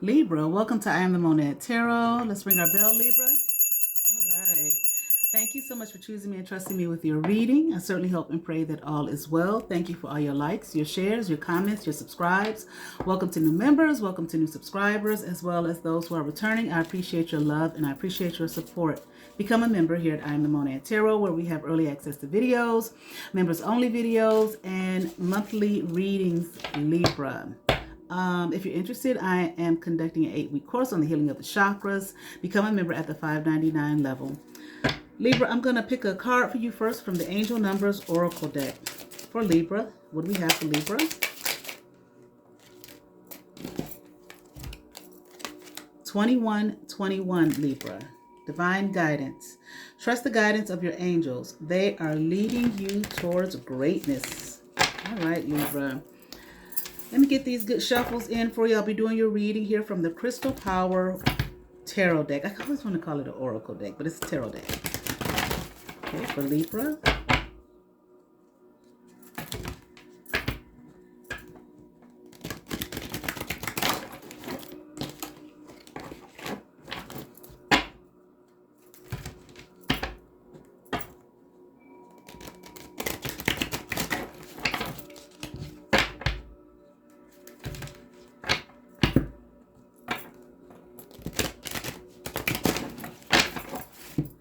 Libra, welcome to I Am the Monad Tarot. Let's ring our bell, Libra. All right. Thank you so much for choosing me and trusting me with your reading. I certainly hope and pray that all is well. Thank you for all your likes, your shares, your comments, your subscribes. Welcome to new members. Welcome to new subscribers, as well as those who are returning. I appreciate your love and I appreciate your support. Become a member here at I Am the Monad Tarot, where we have early access to videos, members only videos, and monthly readings, Libra. If you're interested, I am conducting an 8-week course on the healing of the chakras. Become a member at the $5.99 level. Libra, I'm going to pick a card for you first from the Angel Numbers Oracle deck. For Libra, what do we have for Libra? (2121) Libra. Divine guidance. Trust the guidance of your angels. They are leading you towards greatness. All right, Libra. Let me get these good shuffles in for you. I'll be doing your reading here from the Crystal Power Tarot deck. I always want to call it an Oracle deck, but it's a Tarot deck. Okay, for Libra.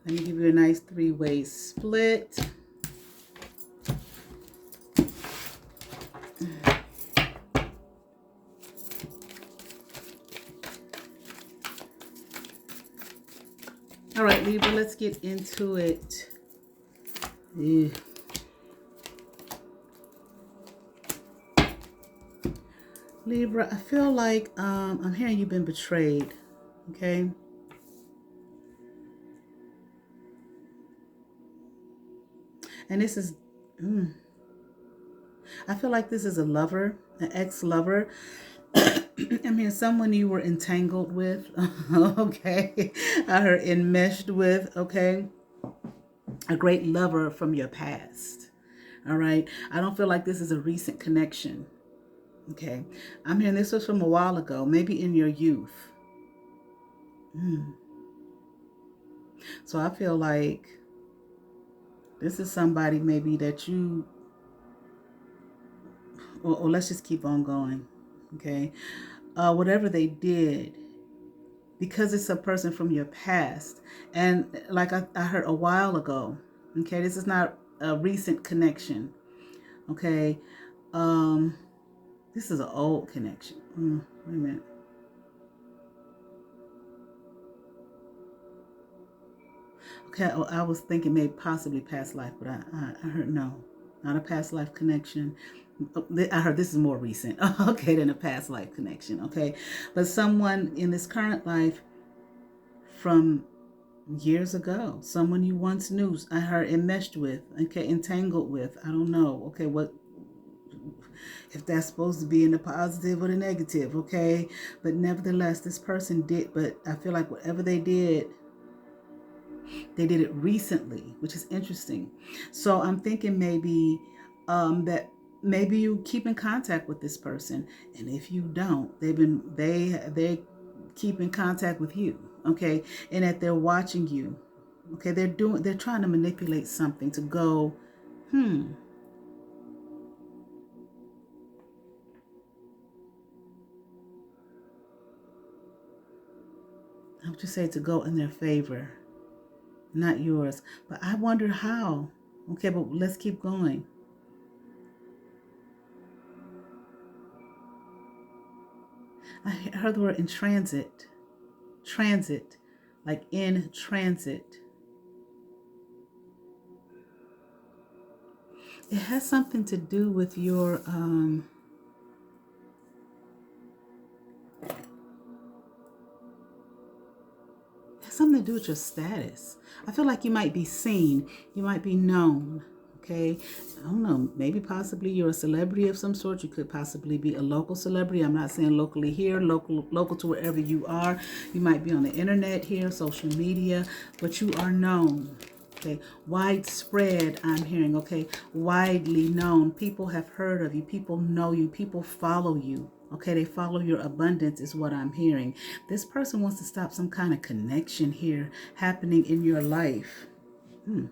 Let me give you a nice 3-way split. All right, Libra, let's get into it. Yeah. Libra, I feel like I'm hearing you've been betrayed, okay? And this is, I feel like this is a lover, an ex-lover. I mean, someone you were entangled with, okay? I heard enmeshed with, okay? A great lover from your past, all right? I don't feel like this is a recent connection, okay? I'm hearing this was from a while ago, maybe in your youth. So I feel like this is somebody maybe that you, or let's just keep on going, okay? Whatever they did, because it's a person from your past. And like I heard a while ago, okay? This is not a recent connection, okay? This is an old connection. Wait a minute. Okay, I was thinking maybe possibly past life, but I heard no, not a past life connection. I heard this is more recent, okay, than a past life connection, okay? But someone in this current life from years ago, someone you once knew, I heard enmeshed with, okay, entangled with, I don't know, okay, what, if that's supposed to be in the positive or the negative, okay? But nevertheless, this person did, but I feel like whatever they did it recently, which is interesting. So I'm thinking maybe that maybe you keep in contact with this person, and if you don't, they keep in contact with you, okay, and that they're watching you, okay, they're trying to manipulate something to go, I would just say to go in their favor, not yours. But I wonder how. Okay, but let's keep going. I heard the word in transit. Transit, like in transit. It has something to do with your something to do with your status. I feel like you might be seen, you might be known, okay? I don't know, maybe possibly you're a celebrity of some sort. You could possibly be a local celebrity. I'm not saying locally here, local to wherever you are. You might be on the internet here, social media, but you are known, okay? Widespread, I'm hearing, okay? Widely known. People have heard of you. People know you. People follow you, Okay, they follow your abundance is what I'm hearing. This person wants to stop some kind of connection here happening in your life. Okay.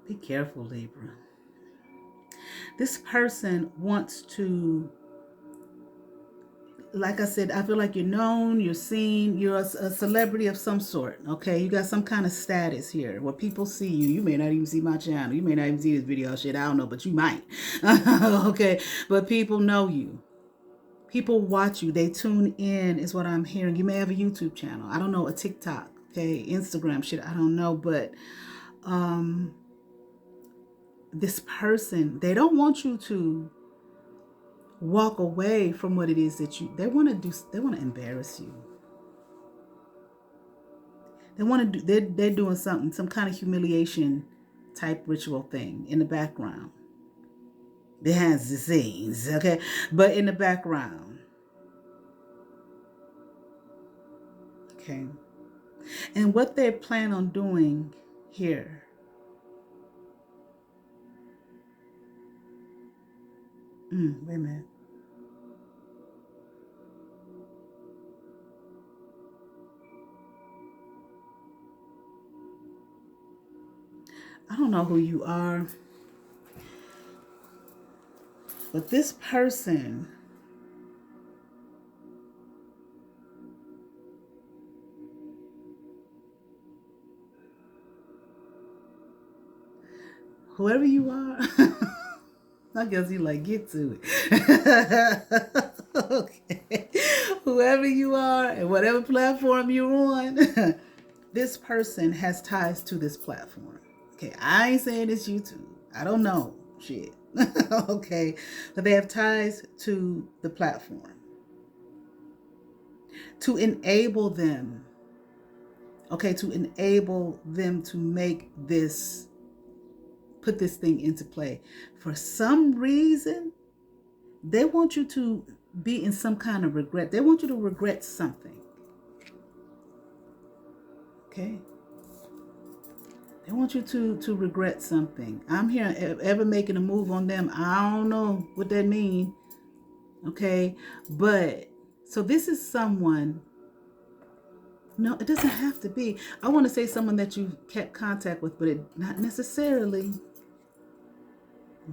Be careful, Libra. This person wants to, like I said, I feel like you're known, you're seen, you're a celebrity of some sort. Okay, you got some kind of status here where people see you. You may not even see my channel. You may not even see this video shit. I don't know, but you might. Okay, but people know you. People watch you. They tune in is what I'm hearing. You may have a YouTube channel. I don't know, a TikTok, okay, Instagram shit. I don't know, but this person, they don't want you to walk away from what it is that they want to do. They want to embarrass you. They want to do, they're doing something, some kind of humiliation type ritual thing in the background. Behind the scenes, okay? But in the background. Okay. And what they plan on doing here. Wait a minute. I don't know who you are, but this person, whoever you are, I guess you like get to it. Okay. Whoever you are and whatever platform you're on, this person has ties to this platform. Okay, I ain't saying it's YouTube. I don't know. Shit. Okay. But they have ties to the platform. To enable them. Okay, to enable them to make this, put this thing into play. For some reason, they want you to be in some kind of regret. They want you to regret something. Okay? They want you to regret something. I'm here ever making a move on them. I don't know what that means. Okay? But, so this is someone, no, it doesn't have to be. I want to say someone that you kept contact with, but it not necessarily.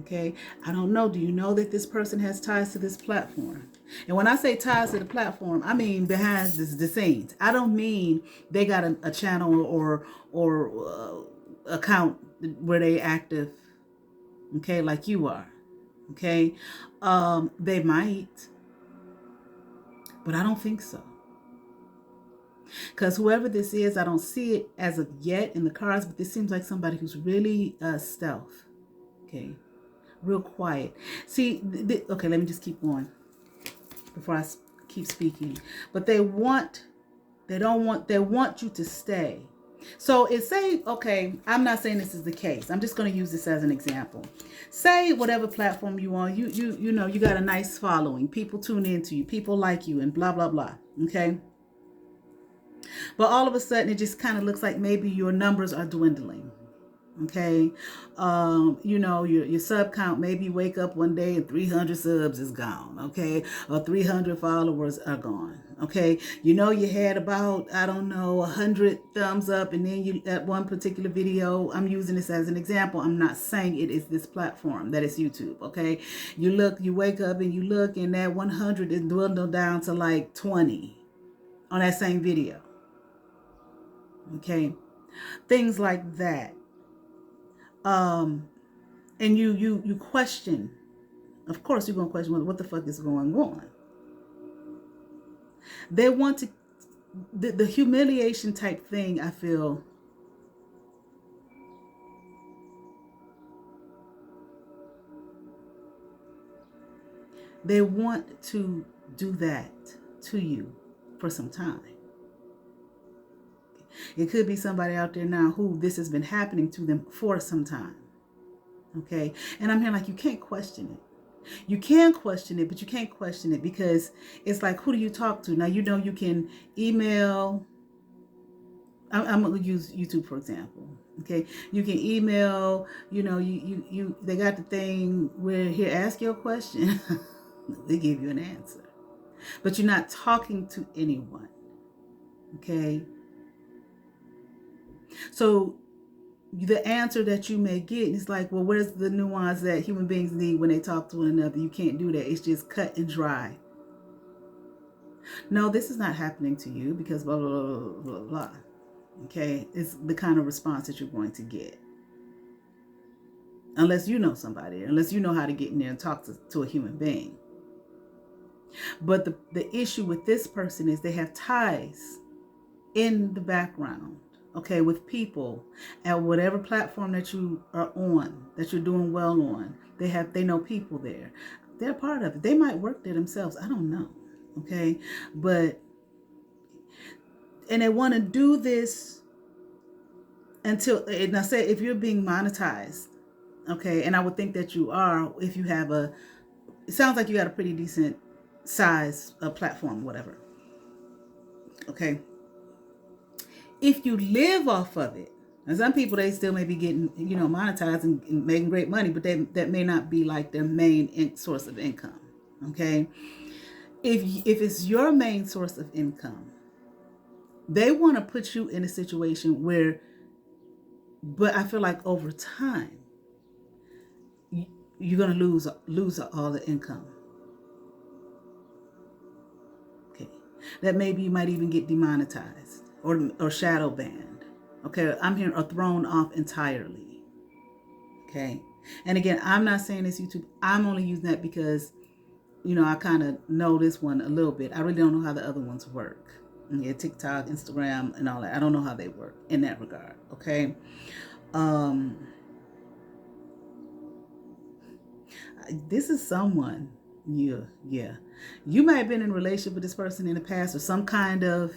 Okay, I don't know. Do you know that this person has ties to this platform? And when I say ties to the platform, I mean behind the scenes. I don't mean they got a channel or account where they active. Okay, like you are. Okay, they might, but I don't think so. Because whoever this is, I don't see it as of yet in the cards, but this seems like somebody who's really stealth. Okay. Real quiet. See, okay, let me just keep going before I keep speaking. But they want you to stay. So it's say, okay, I'm not saying this is the case. I'm just going to use this as an example. Say whatever platform you on, you know, you got a nice following. People tune into you. People like you and blah, blah, blah. Okay. But all of a sudden, it just kind of looks like maybe your numbers are dwindling. Okay, you know, your sub count, maybe you wake up one day and 300 subs is gone, okay, or 300 followers are gone, okay. You know, you had about, I don't know, 100 thumbs up, and then you, at one particular video, I'm using this as an example, I'm not saying it is this platform, that is YouTube, okay. You look, you wake up and you look, and that 100 is dwindled down to like 20 on that same video, okay. Things like that. And you question. Of course, you're gonna question what the fuck is going on. They want to the humiliation type thing. I feel they want to do that to you for some time. It could be somebody out there now who this has been happening to them for some time. Okay. And I'm here like, you can't question it. You can question it, but you can't question it because it's like, who do you talk to? Now, you know, you can email. I'm going to use YouTube, for example. Okay. You can email, you know, they got the thing where here, ask your question. They give you an answer, but you're not talking to anyone. Okay. So the answer that you may get is like, well, where's the nuance that human beings need when they talk to one another? You can't do that. It's just cut and dry. No, this is not happening to you because blah, blah, blah, blah, blah, blah. Okay. It's the kind of response that you're going to get. Unless you know somebody, unless you know how to get in there and talk to a human being. But the issue with this person is they have ties in the background, okay, with people at whatever platform that you are on, that you're doing well on. They know people there. They're part of it. They might work there themselves. I don't know. Okay. And they want to do this until, and I say, if you're being monetized, okay, and I would think that you are, if you have it sounds like you got a pretty decent size platform, whatever. Okay. If you live off of it, and some people, they still may be getting, you know, monetized and making great money, but that may not be like their main source of income. Okay. If it's your main source of income, they want to put you in a situation where, but I feel like over time, you're going to lose all the income. Okay. That maybe you might even get demonetized or shadow banned. Okay. I'm here or thrown off entirely. Okay. And again, I'm not saying this YouTube. I'm only using that because, you know, I kind of know this one a little bit. I really don't know how the other ones work. Yeah, TikTok, Instagram, and all that. I don't know how they work in that regard. Okay. This is someone, yeah. You might have been in a relationship with this person in the past or some kind of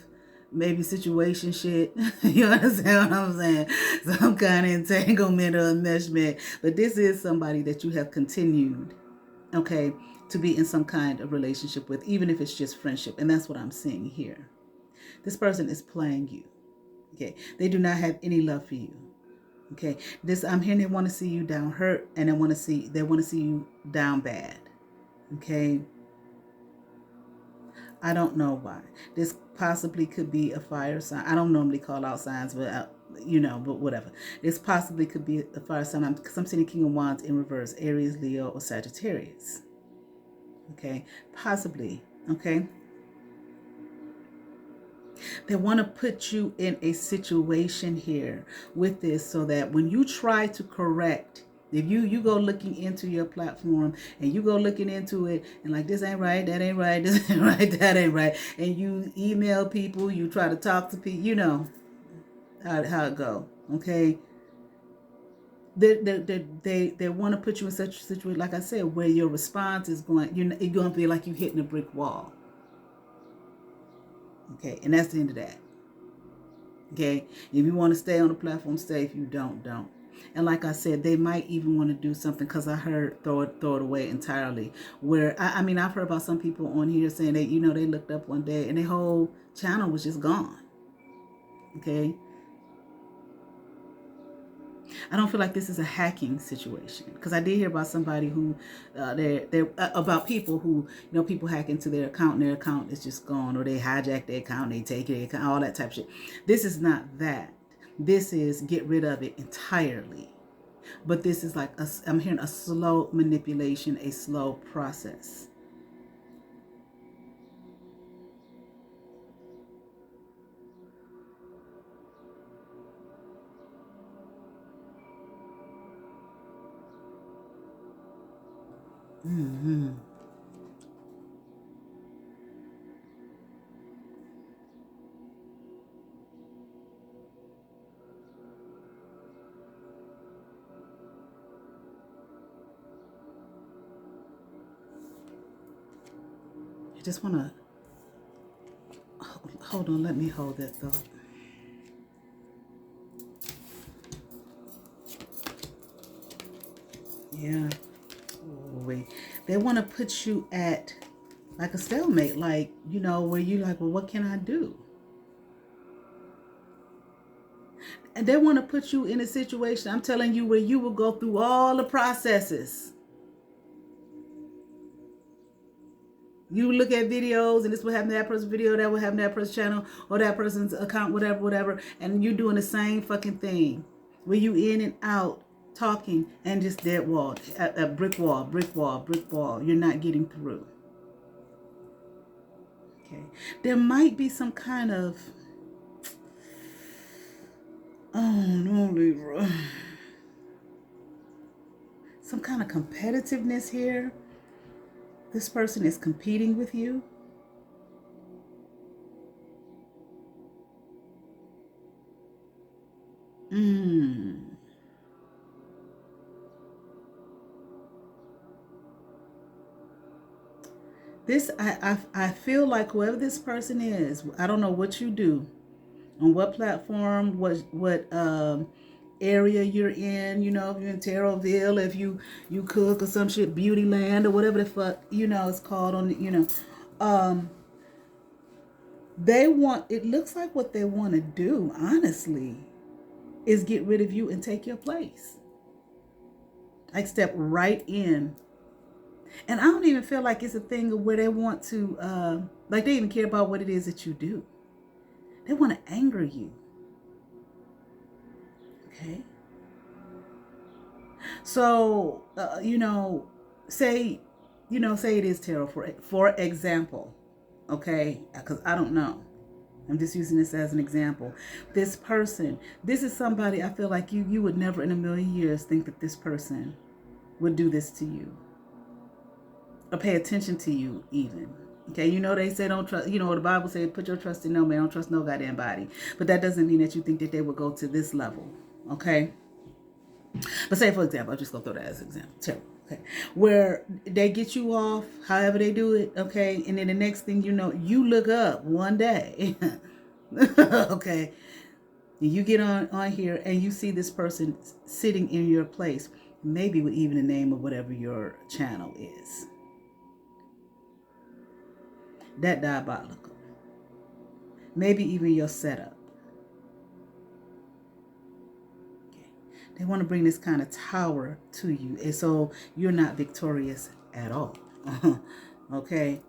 maybe situation shit. You understand what I'm saying? Some kind of entanglement or enmeshment. But this is somebody that you have continued, okay, to be in some kind of relationship with, even if it's just friendship. And that's what I'm seeing here. This person is playing you. Okay. They do not have any love for you. Okay. I'm hearing they want to see you down hurt, and they want to see you down bad. Okay. I don't know why. This possibly could be a fire sign. I don't normally call out signs, but but whatever. This possibly could be a fire sign because I'm seeing King of Wands in reverse, Aries, Leo, or Sagittarius. Okay. Possibly. Okay. They want to put you in a situation here with this so that when you try to correct, if you go looking into your platform and you go looking into it and like, this ain't right, that ain't right, this ain't right, that ain't right, and you email people, you try to talk to people, you know how it go, okay? They want to put you in such a situation, like I said, where your response is you're going to be like you hitting a brick wall. Okay, and that's the end of that. Okay, if you want to stay on the platform, stay. If you don't. And like I said, they might even want to do something because I heard throw it away entirely. Where I mean, I've heard about some people on here saying that, you know, they looked up one day and their whole channel was just gone. Okay. I don't feel like this is a hacking situation because I did hear about somebody who, about people who, you know, people hack into their account and their account is just gone, or they hijack their account, they take their account, all that type of shit. This is not that. This is get rid of it entirely. But this is like, I'm hearing a slow manipulation, a slow process. Mm-hmm. I just want to hold on. Let me hold that thought. Yeah. Wait. They want to put you at like a stalemate, like, where you like, well, what can I do? And they want to put you in a situation, I'm telling you, where you will go through all the processes. You look at videos, and this will happen to that person's video, that will happen to that person's channel, or that person's account, whatever, and you're doing the same fucking thing. Where you in and out, talking, and just dead wall, a brick wall, brick wall, brick wall. You're not getting through. Okay. There might be some kind of, oh no, Libra. Some kind of competitiveness here. This person is competing with you. This, I feel like whoever this person is, I don't know what you do, on what platform, what area you're in, if you're in Terrellville, if you cook or some shit, Beauty Land or whatever the fuck, it's called on, it looks like what they want to do, honestly, is get rid of you and take your place. Like step right in. And I don't even feel like it's a thing of where they want to, like they even care about what it is that you do. They want to anger you. Okay. So, say it is tarot for example. Okay. Because I don't know. I'm just using this as an example. This person, this is somebody I feel like you would never in a million years think that this person would do this to you. Or pay attention to you even. Okay, they say don't trust, the Bible says put your trust in no man, don't trust no goddamn body. But that doesn't mean that you think that they would go to this level. Okay? But say, for example, I'll just go throw that as an example. Okay. Where they get you off, however they do it, okay? And then the next thing you know, you look up one day. Okay. You get on here and you see this person sitting in your place, maybe with even the name of whatever your channel is. That diabolical. Maybe even your setup. Okay. They want to bring this kind of tower to you. And so you're not victorious at all. Okay.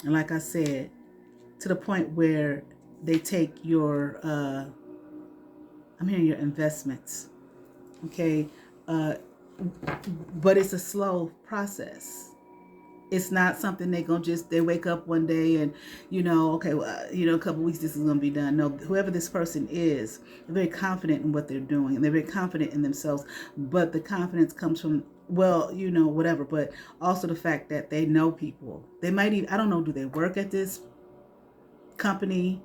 And like I said, to the point where they take your, I'm hearing your investments. Okay. But it's a slow process. It's not something they wake up one day and, okay, well, a couple weeks, this is going to be done. No, whoever this person is, they're very confident in what they're doing and they're very confident in themselves. But the confidence comes from, well, whatever, but also the fact that they know people. They might even, I don't know, do they work at this company?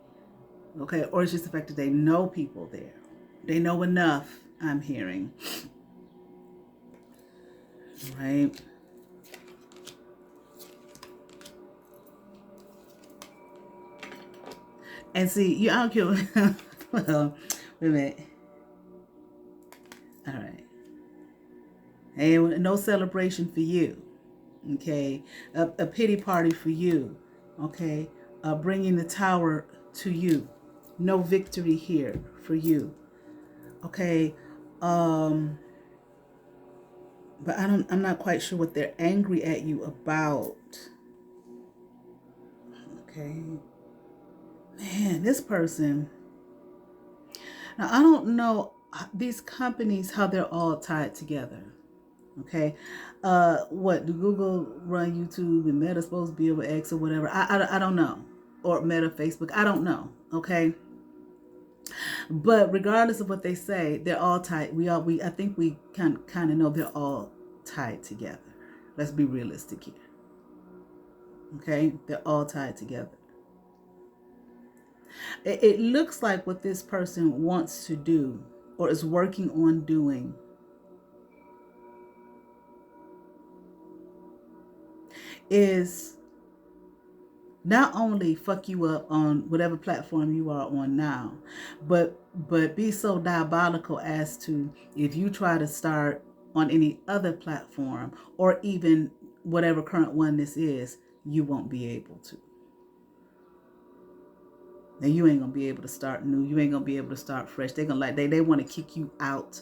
Okay. Or it's just the fact that they know people there. They know enough, I'm hearing. Right. And see, I don't care. Well, wait a minute. All right. And no celebration for you. Okay. A pity party for you. Okay. Bringing the tower to you. No victory here for you. Okay. But I'm not quite sure what they're angry at you about. Okay. Man, this person. Now, I don't know these companies, how they're all tied together. Okay. What, do Google run YouTube and Meta supposed to be over X or whatever? I don't know. Or Meta, Facebook. I don't know. Okay. But regardless of what they say, they're all tied. I think we kind of know they're all tied together. Let's be realistic here. Okay, they're all tied together. It looks like what this person wants to do or is working on doing is not only fuck you up on whatever platform you are on now, but be so diabolical as to, if you try to start on any other platform or even whatever current one this is, you won't be able to. And you ain't gonna be able to start new. You ain't gonna be able to start fresh. They're gonna they want to kick you out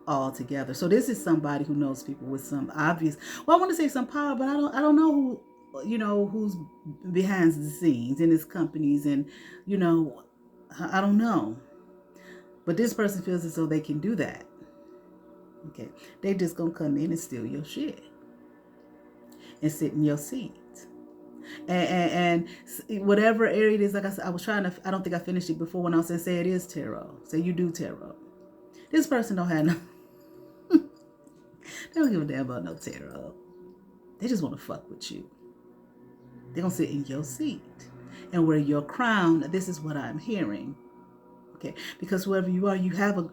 altogether. So this is somebody who knows people with some obvious, well, I want to say some power, but I don't know who, who's behind the scenes in his companies, and I don't know. But this person feels as though they can do that. Okay. They just gonna come in and steal your shit and sit in your seat. And whatever area it is, like I said, I don't think I finished it before when I was saying, say it is tarot. Say you do tarot. This person don't have no, they don't give a damn about no tarot. They just want to fuck with you. They're going to sit in your seat and wear your crown. This is what I'm hearing. Okay. Because whoever you are, you have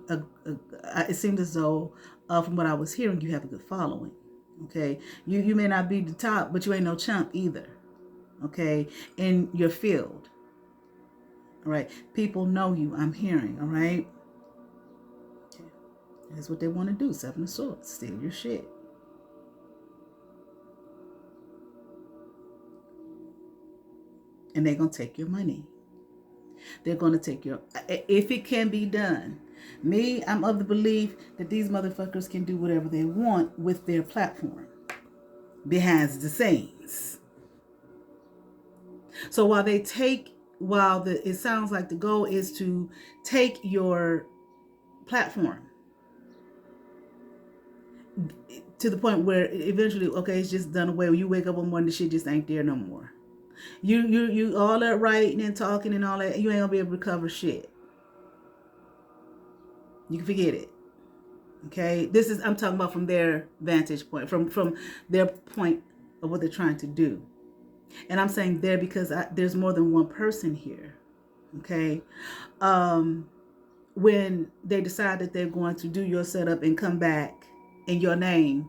it seems as though, from what I was hearing, you have a good following. Okay. You may not be the top, but you ain't no chump either. Okay. In your field. All right. People know you. I'm hearing. All right. Okay. That's what they want to do. Seven of Swords. Steal your shit. And they're going to take your money. They're going to take your, if it can be done. Me, I'm of the belief that these motherfuckers can do whatever they want with their platform behind the scenes. So while it sounds like the goal is to take your platform to the point where eventually, okay, it's just done away. You wake up one morning, the shit just ain't there no more. You all that writing and talking and all that, you ain't gonna be able to cover shit. You can forget it. Okay, I'm talking about from their vantage point, from their point of what they're trying to do. And I'm saying there because there's more than one person here. Okay, when they decide that they're going to do your setup and come back in your name,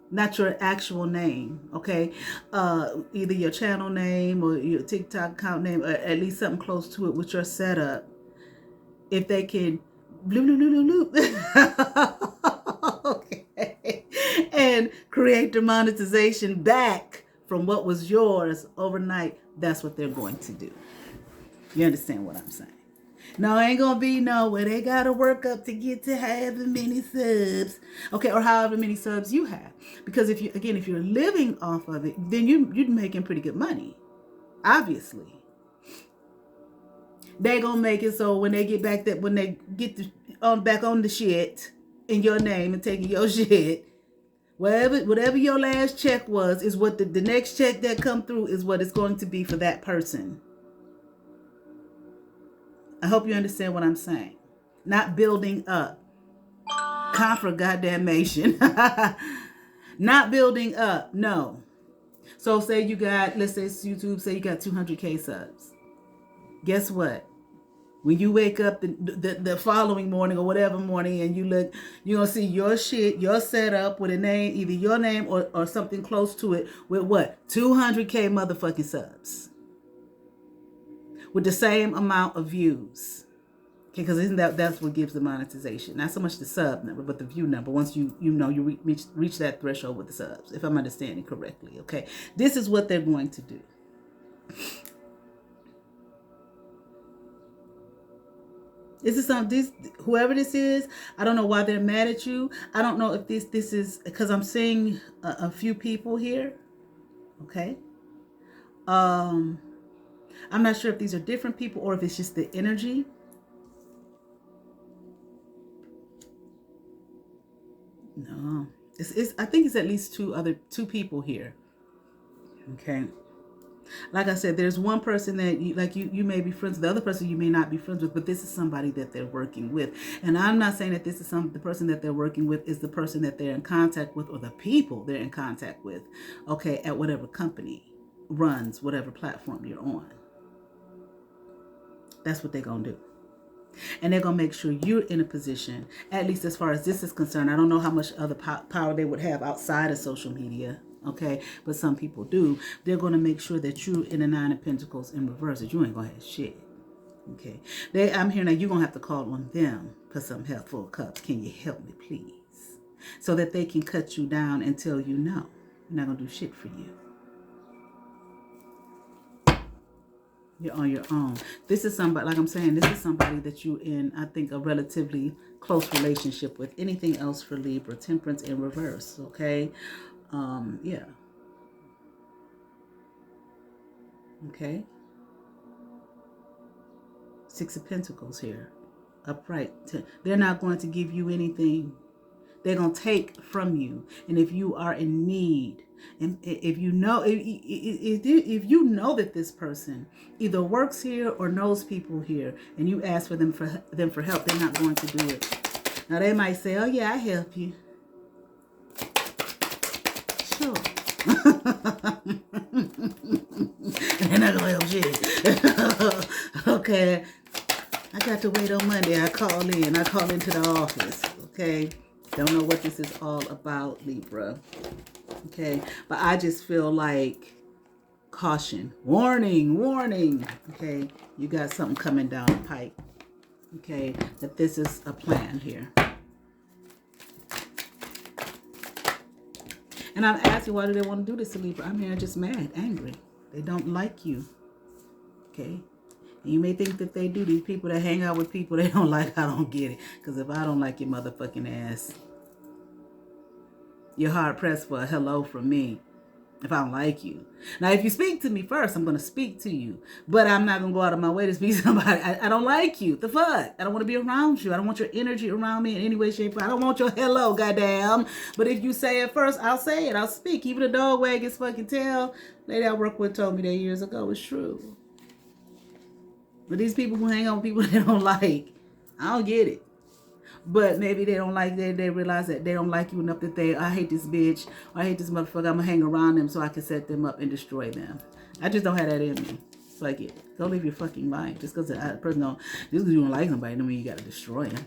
not your actual name, okay? Either your channel name or your TikTok account name, or at least something close to it with your setup. If they can okay, and create the monetization back from what was yours overnight, that's what they're going to do. You understand what I'm saying? No, ain't gonna be no where they gotta work up to get to however many subs, okay, or however many subs you have. Because if you're living off of it, then you're making pretty good money. Obviously, they gonna make it so when they get back when they get back on the shit in your name and taking your shit, whatever your last check was is what the next check that come through is what it's going to be for that person. I hope you understand what I'm saying. Not building up. Contra goddamnation. Not building up. No. So say you got, let's say it's YouTube, say you got 200K subs. Guess what? When you wake up the following morning or whatever morning and you look, you're going to see your shit, your setup with a name, either your name or something close to it with what? 200K motherfucking subs. With the same amount of views. Okay, because isn't that's what gives the monetization? Not so much the sub number, but the view number. Once you reach that threshold with the subs, if I'm understanding correctly. Okay, this is what they're going to do. Whoever this is, I don't know why they're mad at you. I don't know if this is because I'm seeing a few people here. Okay. I'm not sure if these are different people or if it's just the energy. No, I think it's at least two people here. Okay. Like I said, there's one person that you may be friends with. The other person you may not be friends with, but this is somebody that they're working with. And I'm not saying that this is the person that they're working with is the person that they're in contact with or the people they're in contact with. Okay, at whatever company runs whatever platform you're on. That's what they're going to do. And they're going to make sure you're in a position, at least as far as this is concerned. I don't know how much other power they would have outside of social media. okay? But some people do. They're going to make sure that you in the Nine of Pentacles in reverse, that you ain't going to have shit, okay? I'm here now, you're going to have to call on them for some help. Full Cups, can you help me, please? So that they can cut you down and tell you no. I'm not going to do shit for you. You're on your own. This is somebody, like I'm saying, this is somebody that you in, I think, a relatively close relationship with. Anything else for Libra? Temperance in reverse, okay? Yeah. Okay. Six of Pentacles here. Upright. They're not going to give you anything. They're going to take from you. And if you are in need, and if you know, if you know that this person either works here or knows people here, and you ask for them for help, they're not going to do it. Now they might say, "Oh yeah, I help you." Sure. They're not gonna help shit. Okay. I got to wait on Monday. I call into the office. Okay. Don't know what this is all about, Libra. Okay. But I just feel like caution. Warning, warning. Okay. You got something coming down the pipe. Okay. That this is a plan here. And I'm asking, why do they want to do this to Libra? I'm here just mad, angry. They don't like you. Okay. You may think that they do. These people that hang out with people they don't like, I don't get it. Because if I don't like your motherfucking ass, you're hard pressed for a hello from me. If I don't like you. Now, if you speak to me first, I'm going to speak to you. But I'm not going to go out of my way to speak to somebody. I don't like you. The fuck? I don't want to be around you. I don't want your energy around me in any way, shape, or I don't want your hello, goddamn. But if you say it first, I'll say it. I'll speak. Even a dog wags his fucking tail. Lady I work with told me that years ago. It's true. But these people who hang out with people they don't like, I don't get it. But maybe they don't like, they realize that they don't like you enough that I hate this bitch, or I hate this motherfucker, I'm going to hang around them so I can set them up and destroy them. I just don't have that in me. Fuck it. Don't leave your fucking mind. Just because a person don't, just because you don't like somebody, don't mean you got to destroy them.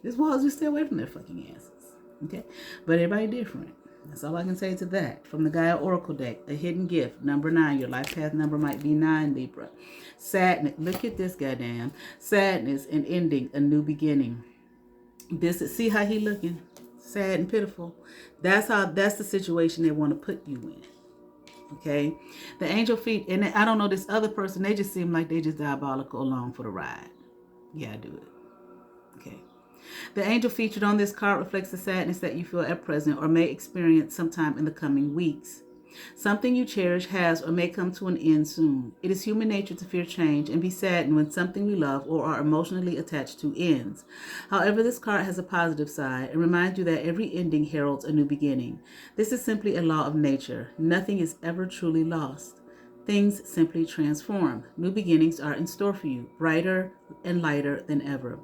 Just walls, just stay away from their fucking asses. Okay? But everybody different. That's all I can say to that. From the Gaia Oracle deck, a hidden gift, number 9. Your life path number might be 9, Libra. Sadness. Look at this, goddamn. Sadness and ending, a new beginning. This is, see how he looking? Sad and pitiful. That's the situation they want to put you in. Okay? The angel feet, and I don't know this other person, they just seem like they just diabolical along for the ride. Yeah, I do it. Okay. The angel featured on this card reflects the sadness that you feel at present or may experience sometime in the coming weeks. Something you cherish has or may come to an end soon. It is human nature to fear change and be saddened when something we love or are emotionally attached to ends. However, this card has a positive side and reminds you that every ending heralds a new beginning. This is simply a law of nature. Nothing is ever truly lost. Things simply transform. New beginnings are in store for you, brighter and lighter than ever.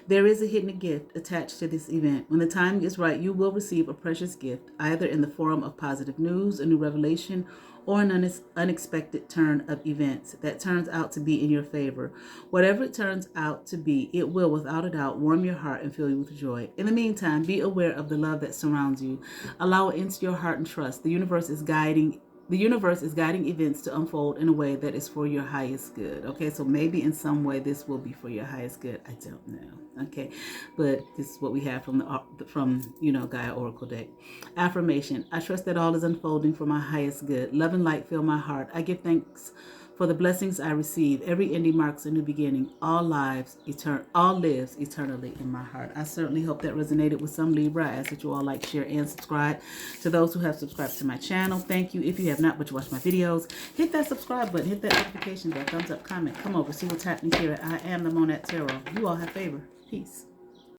There is a hidden gift attached to this event. When the time is right, you will receive a precious gift, either in the form of positive news, a new revelation, or an unexpected turn of events that turns out to be in your favor. Whatever it turns out to be, it will, without a doubt, warm your heart and fill you with joy. In the meantime, be aware of the love that surrounds you. Allow it into your heart and trust. The universe is guiding events to unfold in a way that is for your highest good. Okay, so maybe in some way this will be for your highest good. I don't know. Okay, but this is what we have from Gaia Oracle deck. Affirmation: I trust that all is unfolding for my highest good. Love and light fill my heart. I give thanks for the blessings I receive. Every ending marks a new beginning. All lives eternally in my heart. I certainly hope that resonated with some Libra. I ask that you all like, share, and subscribe. To those who have subscribed to my channel, thank you. If you have not, but you watch my videos, hit that subscribe button, hit that notification bell, thumbs up, comment, come over, see what's happening here at I Am the Monette Tarot. You all have favor. Peace.